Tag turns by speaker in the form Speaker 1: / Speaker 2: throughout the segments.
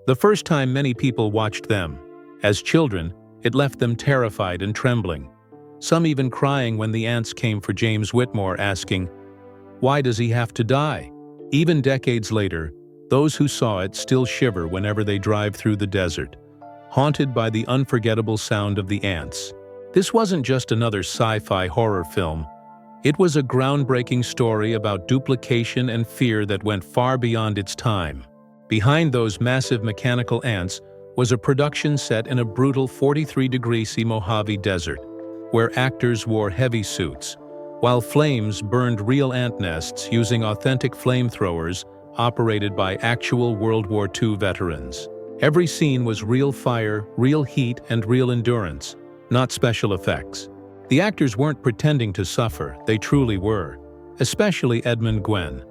Speaker 1: The first time many people watched them, as children, it left them terrified and trembling, some even crying when the ants came for James Whitmore asking, "Why does he have to die?" Even decades later, those who saw it still shiver whenever they drive through the desert, haunted by the unforgettable sound of the ants. This wasn't just another sci-fi horror film. It was a groundbreaking story about duplication and fear that went far beyond its time. Behind those massive mechanical ants was a production set in a brutal 43-degree Mojave Desert, where actors wore heavy suits, while flames burned real ant nests using authentic flamethrowers operated by actual World War II veterans. Every scene was real fire, real heat, and real endurance, not special effects. The actors weren't pretending to suffer, they truly were, especially Edmund Gwenn,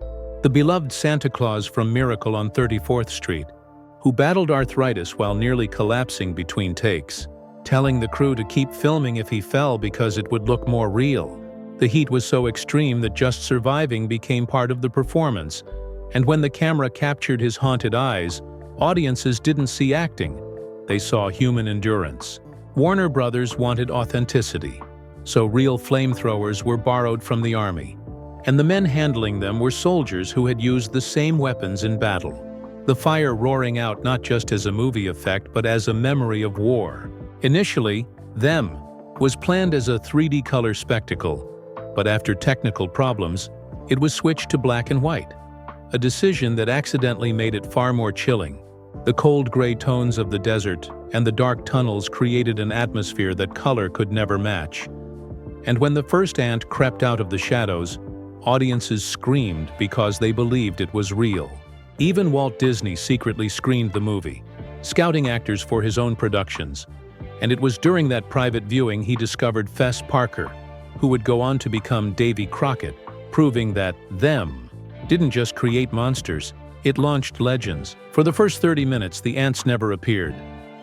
Speaker 1: the beloved Santa Claus from Miracle on 34th Street, who battled arthritis while nearly collapsing between takes, telling the crew to keep filming if he fell because it would look more real. The heat was so extreme that just surviving became part of the performance, and when the camera captured his haunted eyes, audiences didn't see acting, they saw human endurance. Warner Brothers wanted authenticity, so real flamethrowers were borrowed from the army, and the men handling them were soldiers who had used the same weapons in battle. The fire roaring out not just as a movie effect but as a memory of war. Initially, Them was planned as a 3D color spectacle, but after technical problems, it was switched to black and white, a decision that accidentally made it far more chilling. The cold gray tones of the desert and the dark tunnels created an atmosphere that color could never match. And when the first ant crept out of the shadows, audiences screamed because they believed it was real. Even Walt Disney secretly screened the movie, scouting actors for his own productions, and it was during that private viewing he discovered Fess Parker, who would go on to become Davy Crockett, proving that Them didn't just create monsters, it launched legends. For the first 30 minutes, the ants never appeared,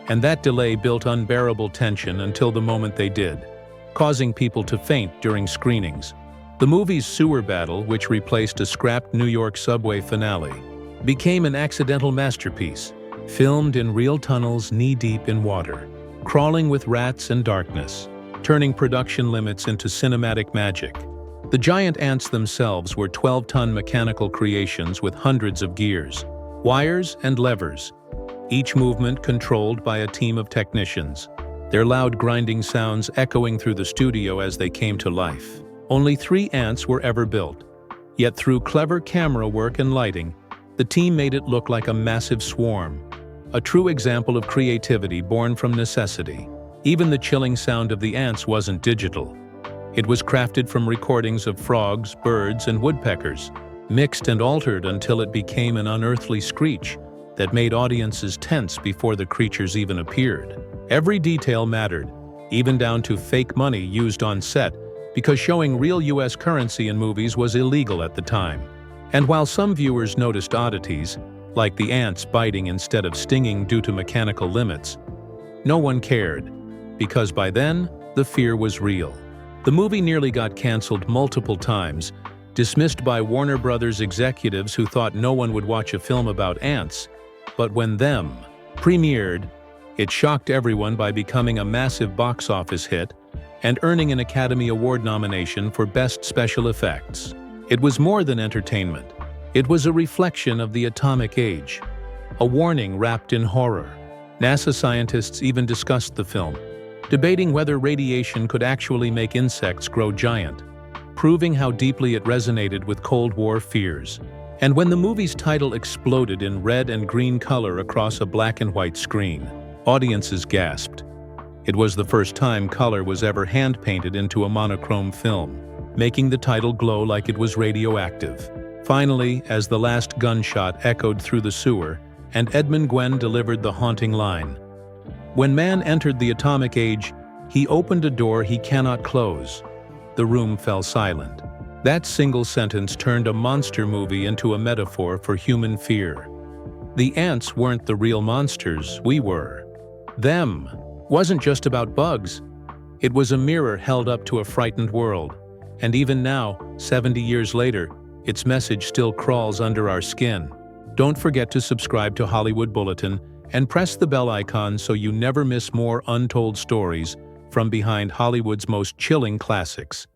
Speaker 1: and that delay built unbearable tension until the moment they did, causing people to faint during screenings. The movie's sewer battle, which replaced a scrapped New York subway finale, became an accidental masterpiece, filmed in real tunnels knee-deep in water, crawling with rats and darkness, turning production limits into cinematic magic. The giant ants themselves were 12-ton mechanical creations with hundreds of gears, wires, and levers, each movement controlled by a team of technicians, their loud grinding sounds echoing through the studio as they came to life. Only 3 ants were ever built, yet through clever camera work and lighting, the team made it look like a massive swarm, a true example of creativity born from necessity. Even the chilling sound of the ants wasn't digital. It was crafted from recordings of frogs, birds, and woodpeckers, mixed and altered until it became an unearthly screech that made audiences tense before the creatures even appeared. Every detail mattered, even down to fake money used on set, because showing real US currency in movies was illegal at the time. And while some viewers noticed oddities, like the ants biting instead of stinging due to mechanical limits, no one cared, because by then, the fear was real. The movie nearly got canceled multiple times, dismissed by Warner Brothers executives who thought no one would watch a film about ants. But when Them premiered, it shocked everyone by becoming a massive box office hit and earning an Academy Award nomination for Best Special Effects. It was more than entertainment. It was a reflection of the atomic age, a warning wrapped in horror. NASA scientists even discussed the film, debating whether radiation could actually make insects grow giant, proving how deeply it resonated with Cold War fears. And when the movie's title exploded in red and green color across a black and white screen, audiences gasped. It was the first time color was ever hand-painted into a monochrome film, making the title glow like it was radioactive. Finally, as the last gunshot echoed through the sewer, and Edmund Gwenn delivered the haunting line, "When man entered the atomic age, he opened a door he cannot close." The room fell silent. That single sentence turned a monster movie into a metaphor for human fear. The ants weren't the real monsters, we were. Them wasn't just about bugs. It was a mirror held up to a frightened world. And even now, 70 years later, its message still crawls under our skin. Don't forget to subscribe to Hollywood Bulletin And press the bell icon so you never miss more untold stories from behind Hollywood's most chilling classics.